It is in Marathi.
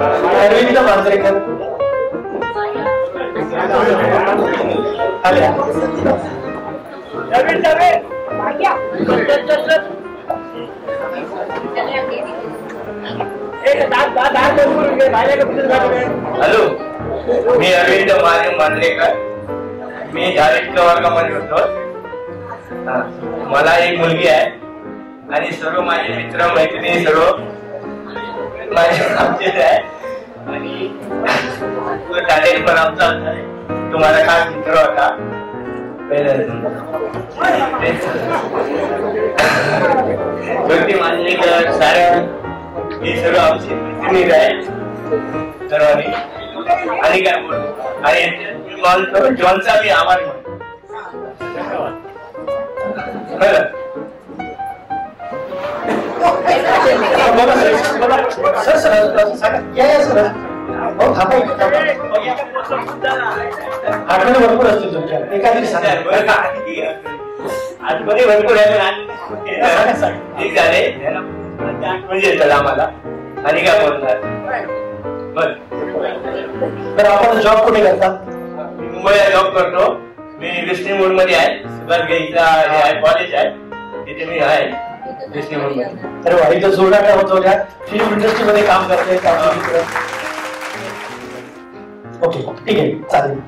अरविंद मांजरेकर आल्या. हॅलो, मी अरविंद मांजरेकर. मी झारीतल्या वर्गामध्ये होतो. मला एक मुलगी आहे आणि सर्व माझे मित्र मैत्रिणी सर्व माझे आमचेच आहे आणि तो टॅलेंट पण आमचा आहे. तो माझा खास मित्र होता. माझे सारे हे सर्व आमची मैत्रिणी आहेत सर्वांनी. आणि काय बोल आणि जॉनचा मी आभार मानतो. आठवणी भरपूर असतील तुमच्या एखादी आठवणी भरपूर आहे. ठीक झाले आठवणी येतात आम्हाला. आणि काय बोलणार. तर आपण जॉब कुठे करता? मुंबईला जॉब करतो मी. विष्णू मोड मध्ये आहे. कॉलेज आहे तिथे मी आहे विष्णू मोड मध्ये. अरे वा, इथं जोडा काय होतो त्या फिल्म इंडस्ट्री मध्ये काम करते. ओके ठीक आहे चालेल.